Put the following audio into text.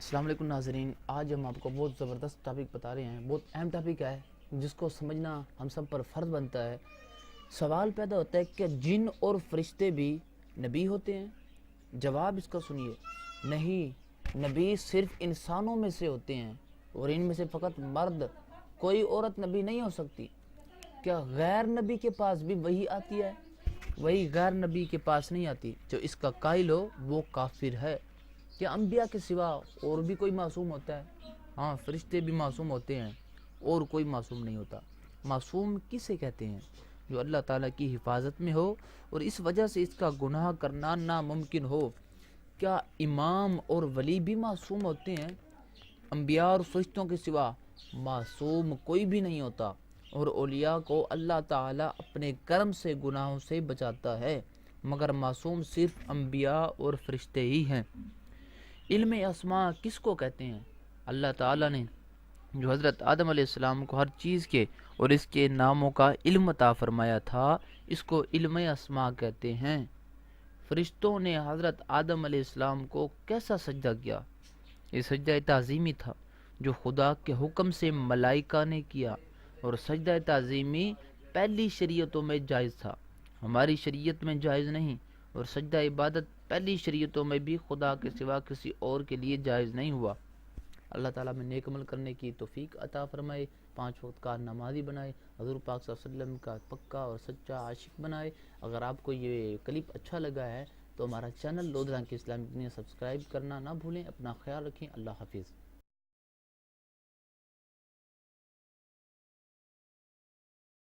السلام علیکم ناظرین، آج ہم آپ کو بہت زبردست ٹاپک بتا رہے ہیں۔ بہت اہم ٹاپک ہے جس کو سمجھنا ہم سب پر فرض بنتا ہے۔ سوال پیدا ہوتا ہے کہ جن اور فرشتے بھی نبی ہوتے ہیں؟ جواب اس کا سنیے، نہیں، نبی صرف انسانوں میں سے ہوتے ہیں اور ان میں سے فقط مرد، کوئی عورت نبی نہیں ہو سکتی۔ کیا غیر نبی کے پاس بھی وہی آتی ہے؟ وہی غیر نبی کے پاس نہیں آتی۔ جو اس کا قائل ہو وہ کافر ہے۔ کیا انبیاء کے سوا اور بھی کوئی معصوم ہوتا ہے؟ ہاں، فرشتے بھی معصوم ہوتے ہیں اور کوئی معصوم نہیں ہوتا۔ معصوم کسے کہتے ہیں؟ جو اللہ تعالیٰ کی حفاظت میں ہو اور اس وجہ سے اس کا گناہ کرنا ناممکن ہو۔ کیا امام اور ولی بھی معصوم ہوتے ہیں؟ انبیاء اور فرشتوں کے سوا معصوم کوئی بھی نہیں ہوتا، اور اولیاء کو اللہ تعالیٰ اپنے کرم سے گناہوں سے بچاتا ہے، مگر معصوم صرف انبیاء اور فرشتے ہی ہیں۔ علم اسماء کس کو کہتے ہیں؟ اللہ تعالیٰ نے جو حضرت آدم علیہ السلام کو ہر چیز کے اور اس کے ناموں کا علم عطا فرمایا تھا، اس کو علم اسماء کہتے ہیں۔ فرشتوں نے حضرت آدم علیہ السلام کو کیسا سجدہ کیا؟ یہ سجدہ تعظیمی تھا جو خدا کے حکم سے ملائکہ نے کیا، اور سجدہ تعظیمی پہلی شریعتوں میں جائز تھا، ہماری شریعت میں جائز نہیں، اور سجدہ عبادت پہلی شریعتوں میں بھی خدا کے سوا کسی اور کے لیے جائز نہیں ہوا۔ اللہ تعالیٰ میں نیک عمل کرنے کی توفیق عطا فرمائے، 5 وقت کا نمازی بنائے، حضور پاک صلی اللہ علیہ وسلم کا پکا اور سچا عاشق بنائے۔ اگر آپ کو یہ کلپ اچھا لگا ہے تو ہمارا چینل لودھران کی اسلامی دنیا سبسکرائب کرنا نہ بھولیں۔ اپنا خیال رکھیں۔ اللہ حافظ۔